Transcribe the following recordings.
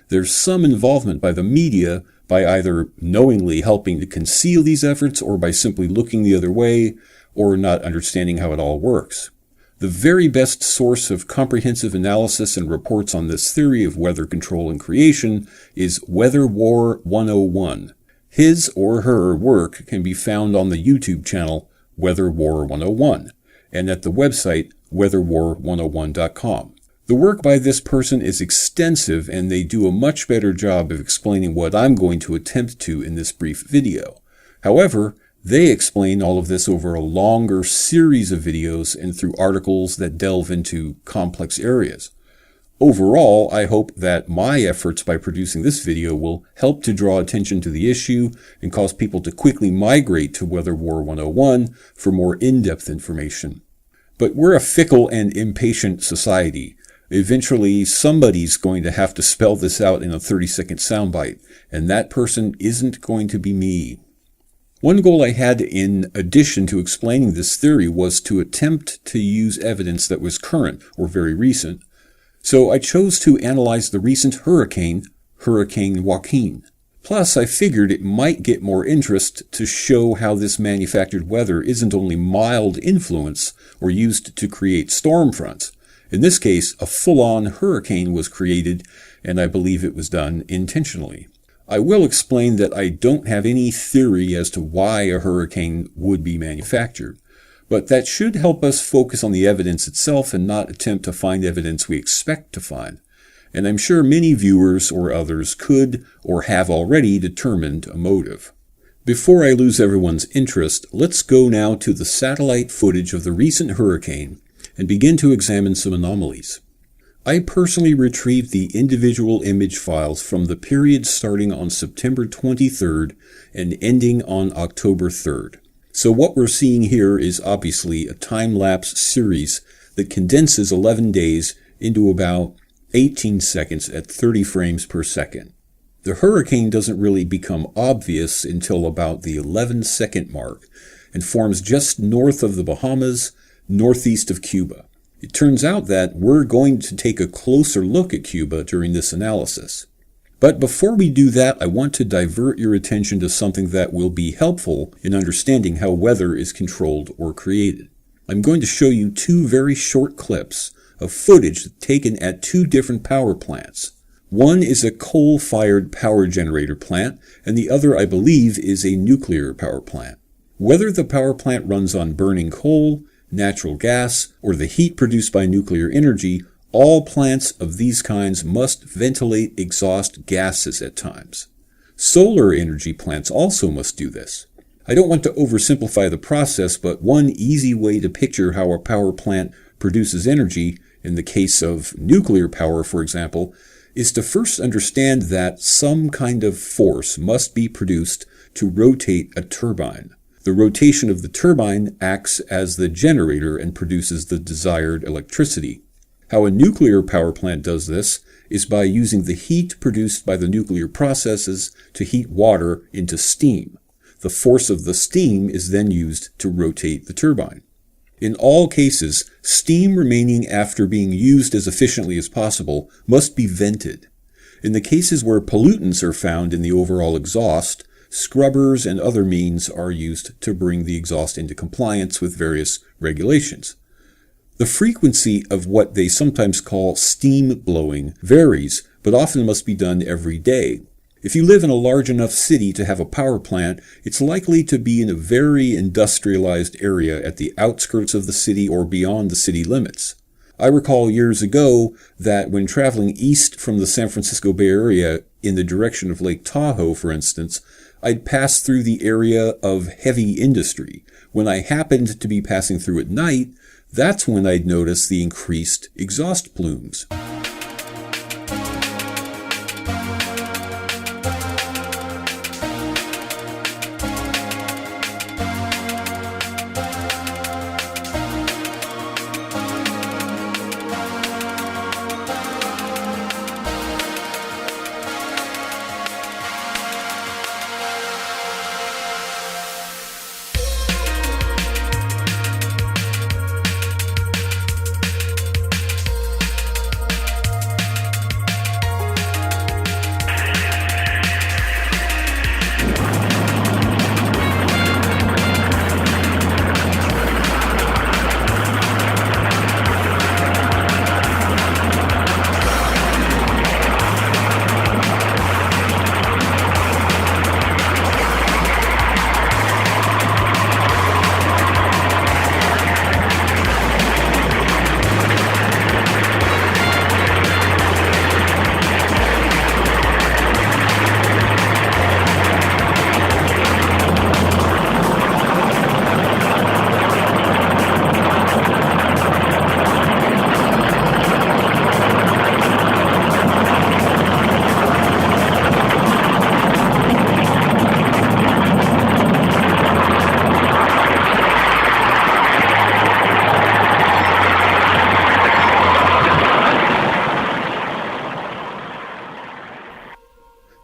There's some involvement by the media by either knowingly helping to conceal these efforts or by simply looking the other way or not understanding how it all works. The very best source of comprehensive analysis and reports on this theory of weather control and creation is Weather War 101. His or her work can be found on the YouTube channel Weather War 101 and at the website weatherwar101.com. The work by this person is extensive, and they do a much better job of explaining what I'm going to attempt to in this brief video. However, they explain all of this over a longer series of videos and through articles that delve into complex areas. Overall, I hope that my efforts by producing this video will help to draw attention to the issue and cause people to quickly migrate to Weather War 101 for more in-depth information. But we're a fickle and impatient society. Eventually, somebody's going to have to spell this out in a 30-second soundbite, and that person isn't going to be me. One goal I had in addition to explaining this theory was to attempt to use evidence that was current or very recent. So I chose to analyze the recent hurricane, Hurricane Joaquin. Plus, I figured it might get more interest to show how this manufactured weather isn't only mild influence or used to create storm fronts. In this case, a full-on hurricane was created, and I believe it was done intentionally. I will explain that I don't have any theory as to why a hurricane would be manufactured, but that should help us focus on the evidence itself and not attempt to find evidence we expect to find. And I'm sure many viewers or others could or have already determined a motive. Before I lose everyone's interest, let's go now to the satellite footage of the recent hurricane and begin to examine some anomalies. I personally retrieved the individual image files from the period starting on September 23rd and ending on October 3rd. So what we're seeing here is obviously a time-lapse series that condenses 11 days into about 18 seconds at 30 frames per second. The hurricane doesn't really become obvious until about the 11-second mark and forms just north of the Bahamas, northeast of Cuba. It turns out that we're going to take a closer look at Cuba during this analysis. But before we do that, I want to divert your attention to something that will be helpful in understanding how weather is controlled or created. I'm going to show you two very short clips of footage taken at two different power plants. One is a coal-fired power generator plant, and the other, I believe, is a nuclear power plant. Whether the power plant runs on burning coal, natural gas, or the heat produced by nuclear energy, all plants of these kinds must ventilate exhaust gases at times. Solar energy plants also must do this. I don't want to oversimplify the process, but one easy way to picture how a power plant produces energy, in the case of nuclear power, for example, is to first understand that some kind of force must be produced to rotate a turbine. The rotation of the turbine acts as the generator and produces the desired electricity. How a nuclear power plant does this is by using the heat produced by the nuclear processes to heat water into steam. The force of the steam is then used to rotate the turbine. In all cases, steam remaining after being used as efficiently as possible must be vented. In the cases where pollutants are found in the overall exhaust, scrubbers and other means are used to bring the exhaust into compliance with various regulations. The frequency of what they sometimes call steam blowing varies, but often must be done every day. If you live in a large enough city to have a power plant, it's likely to be in a very industrialized area at the outskirts of the city or beyond the city limits. I recall years ago that when traveling east from the San Francisco Bay Area in the direction of Lake Tahoe, for instance, I'd pass through the area of heavy industry. When I happened to be passing through at night, that's when I'd notice the increased exhaust plumes.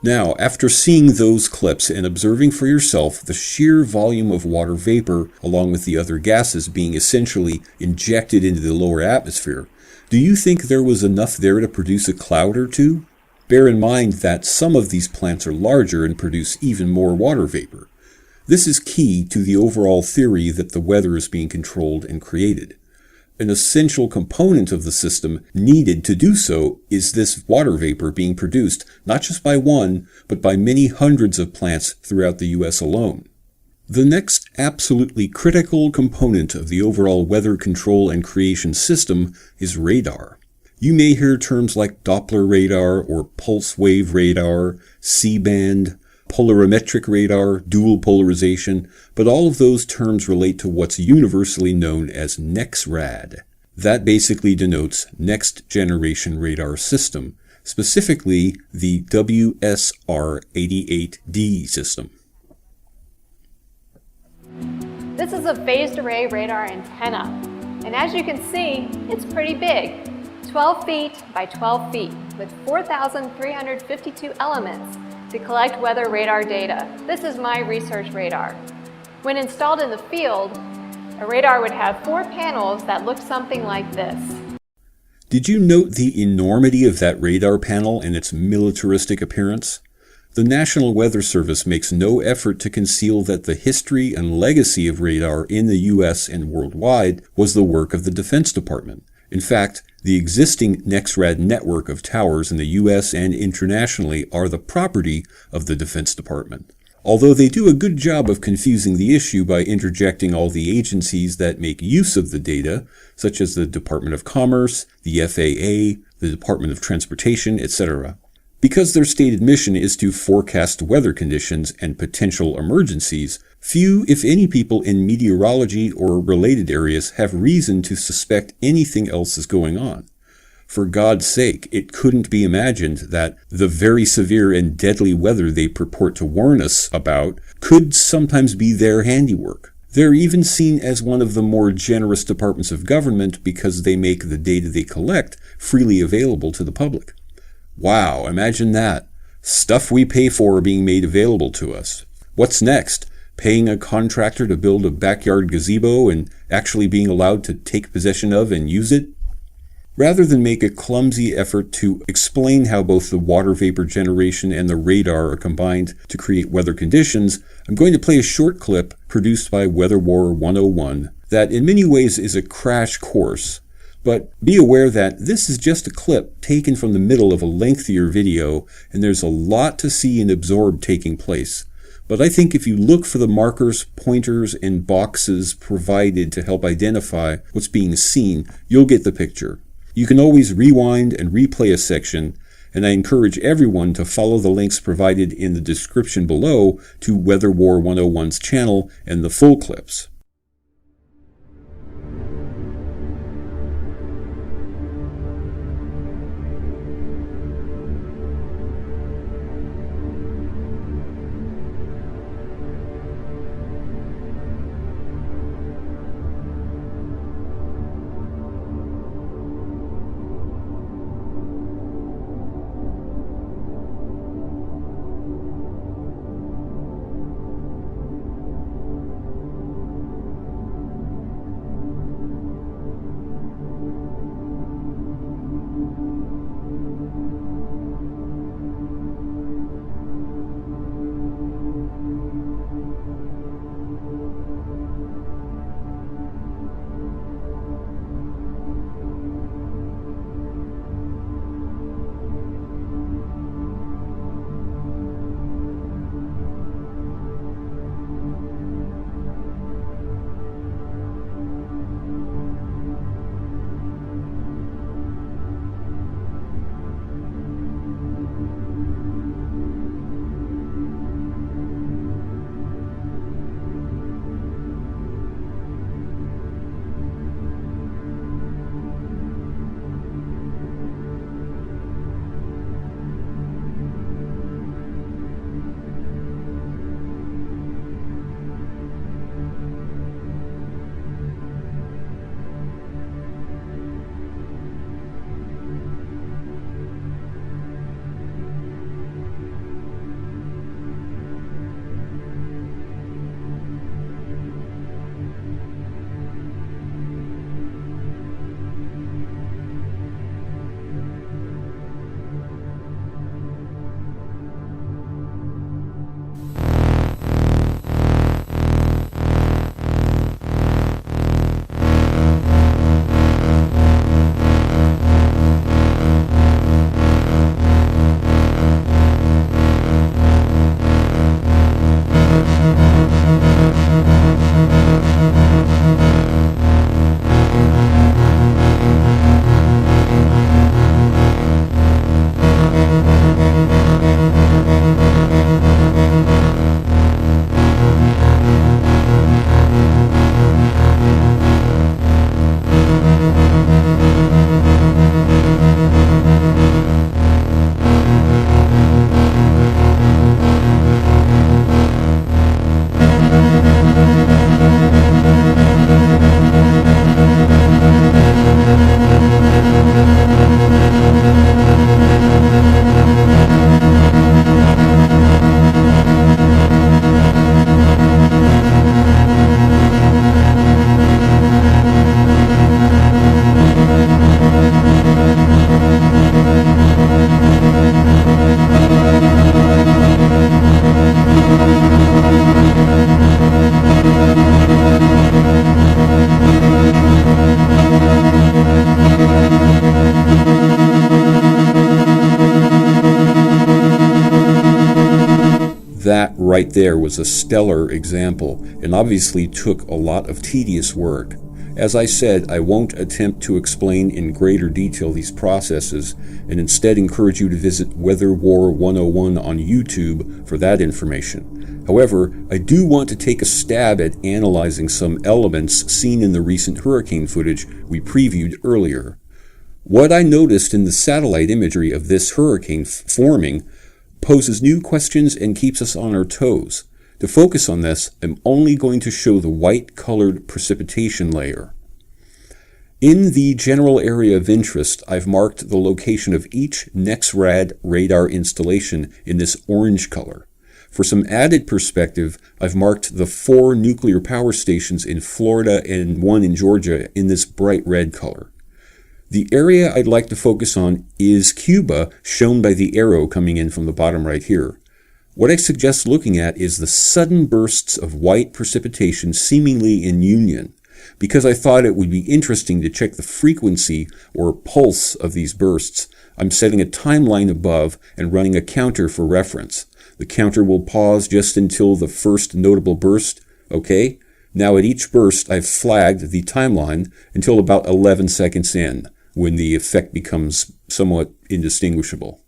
Now, after seeing those clips and observing for yourself the sheer volume of water vapor along with the other gases being essentially injected into the lower atmosphere, do you think there was enough there to produce a cloud or two? Bear in mind that some of these plants are larger and produce even more water vapor. This is key to the overall theory that the weather is being controlled and created. An essential component of the system needed to do so is this water vapor being produced not just by one, but by many hundreds of plants throughout the US alone. The next absolutely critical component of the overall weather control and creation system is radar. You may hear terms like Doppler radar or pulse wave radar, C-band, polarimetric radar, dual polarization, but all of those terms relate to what's universally known as NEXRAD. That basically denotes Next Generation Radar System, specifically the WSR-88D system. This is a phased array radar antenna, and as you can see, it's pretty big, 12 feet by 12 feet, with 4,352 elements to collect weather radar data. This is my research radar. When installed in the field, a radar would have 4 panels that look something like this. Did you note the enormity of that radar panel and its militaristic appearance? The National Weather Service makes no effort to conceal that the history and legacy of radar in the US and worldwide was the work of the Defense Department. In fact, the existing NEXRAD network of towers in the US and internationally are the property of the Defense Department. Although they do a good job of confusing the issue by interjecting all the agencies that make use of the data, such as the Department of Commerce, the FAA, the Department of Transportation, etc. Because their stated mission is to forecast weather conditions and potential emergencies, few, if any, people in meteorology or related areas have reason to suspect anything else is going on. For God's sake, it couldn't be imagined that the very severe and deadly weather they purport to warn us about could sometimes be their handiwork. They're even seen as one of the more generous departments of government because they make the data they collect freely available to the public. Wow, imagine that. Stuff we pay for being made available to us. What's next? Paying a contractor to build a backyard gazebo and actually being allowed to take possession of and use it? Rather than make a clumsy effort to explain how both the water vapor generation and the radar are combined to create weather conditions, I'm going to play a short clip produced by Weather War 101 that in many ways is a crash course. But be aware that this is just a clip taken from the middle of a lengthier video, and there's a lot to see and absorb taking place. But I think if you look for the markers, pointers, and boxes provided to help identify what's being seen, you'll get the picture. You can always rewind and replay a section, and I encourage everyone to follow the links provided in the description below to Weather War 101's channel and the full clips. That right there was a stellar example, and obviously took a lot of tedious work. As I said, I won't attempt to explain in greater detail these processes, and instead encourage you to visit Weather War 101 on YouTube for that information. However, I do want to take a stab at analyzing some elements seen in the recent hurricane footage we previewed earlier. What I noticed in the satellite imagery of this hurricane forming poses new questions and keeps us on our toes. To focus on this, I'm only going to show the white-colored precipitation layer. In the general area of interest, I've marked the location of each NEXRAD radar installation in this orange color. For some added perspective, I've marked the 4 nuclear power stations in Florida and 1 in Georgia in this bright red color. The area I'd like to focus on is Cuba, shown by the arrow coming in from the bottom right here. What I suggest looking at is the sudden bursts of white precipitation seemingly in union, because I thought it would be interesting to check the frequency or pulse of these bursts. I'm setting a timeline above and running a counter for reference. The counter will pause just until the first notable burst, okay? Now at each burst I've flagged the timeline until about 11 seconds in, when the effect becomes somewhat indistinguishable.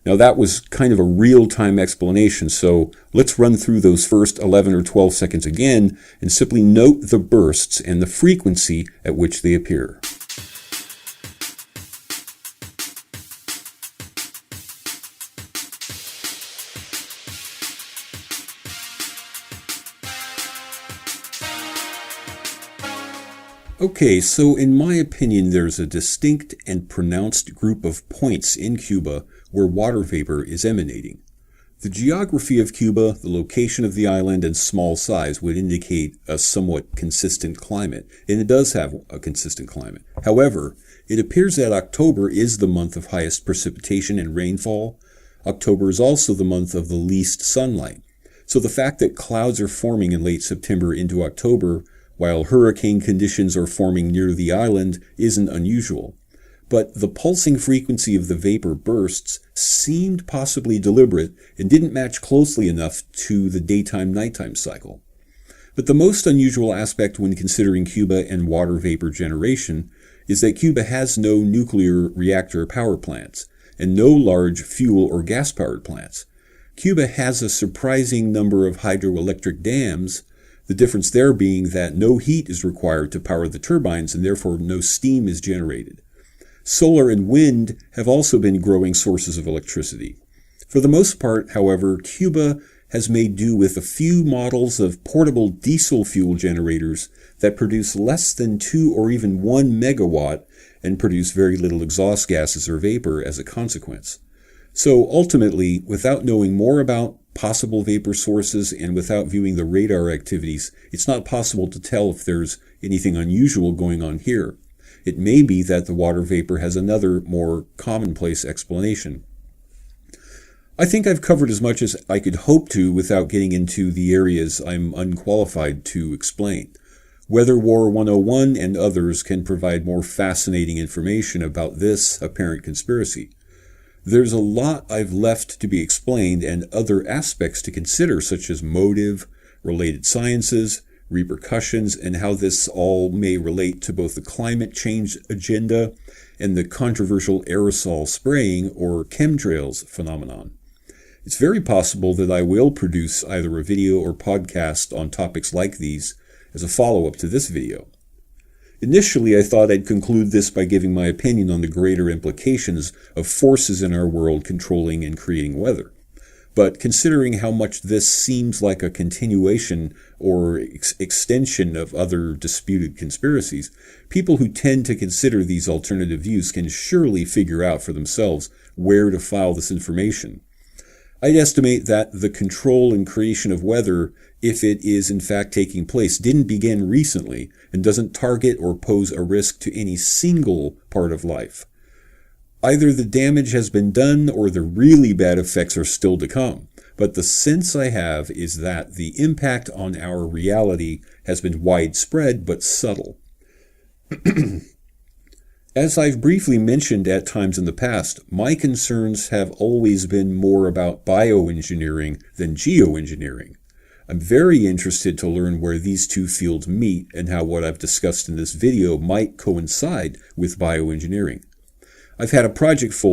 Now that was kind of a real-time explanation, so let's run through those first 11 or 12 seconds again and simply note the bursts and the frequency at which they appear. Okay, so in my opinion, there's a distinct and pronounced group of points in Cuba where water vapor is emanating. The geography of Cuba, the location of the island, and small size would indicate a somewhat consistent climate, and it does have a consistent climate. However, it appears that October is the month of highest precipitation and rainfall. October is also the month of the least sunlight. So the fact that clouds are forming in late September into October while hurricane conditions are forming near the island isn't unusual. But the pulsing frequency of the vapor bursts seemed possibly deliberate and didn't match closely enough to the daytime-nighttime cycle. But the most unusual aspect when considering Cuba and water vapor generation is that Cuba has no nuclear reactor power plants and no large fuel or gas-powered plants. Cuba has a surprising number of hydroelectric dams, the difference there being that no heat is required to power the turbines and therefore no steam is generated. Solar and wind have also been growing sources of electricity. For the most part, however, Cuba has made do with a few models of portable diesel fuel generators that produce less than 2 or even 1 megawatt and produce very little exhaust gases or vapor as a consequence. So ultimately, without knowing more about possible vapor sources and without viewing the radar activities, it's not possible to tell if there's anything unusual going on here. It may be that the water vapor has another, more commonplace explanation. I think I've covered as much as I could hope to without getting into the areas I'm unqualified to explain. Weather War 101 and others can provide more fascinating information about this apparent conspiracy. There's a lot I've left to be explained and other aspects to consider, such as motive, related sciences, repercussions, and how this all may relate to both the climate change agenda and the controversial aerosol spraying or chemtrails phenomenon. It's very possible that I will produce either a video or podcast on topics like these as a follow-up to this video. Initially, I thought I'd conclude this by giving my opinion on the greater implications of forces in our world controlling and creating weather. But considering how much this seems like a continuation or extension of other disputed conspiracies, people who tend to consider these alternative views can surely figure out for themselves where to file this information. I'd estimate that the control and creation of weather, if it is in fact taking place, didn't begin recently and doesn't target or pose a risk to any single part of life. Either the damage has been done or the really bad effects are still to come. But the sense I have is that the impact on our reality has been widespread but subtle. As I've briefly mentioned at times in the past, my concerns have always been more about bioengineering than geoengineering. I'm very interested to learn where these two fields meet and how what I've discussed in this video might coincide with bioengineering. I've had a project folder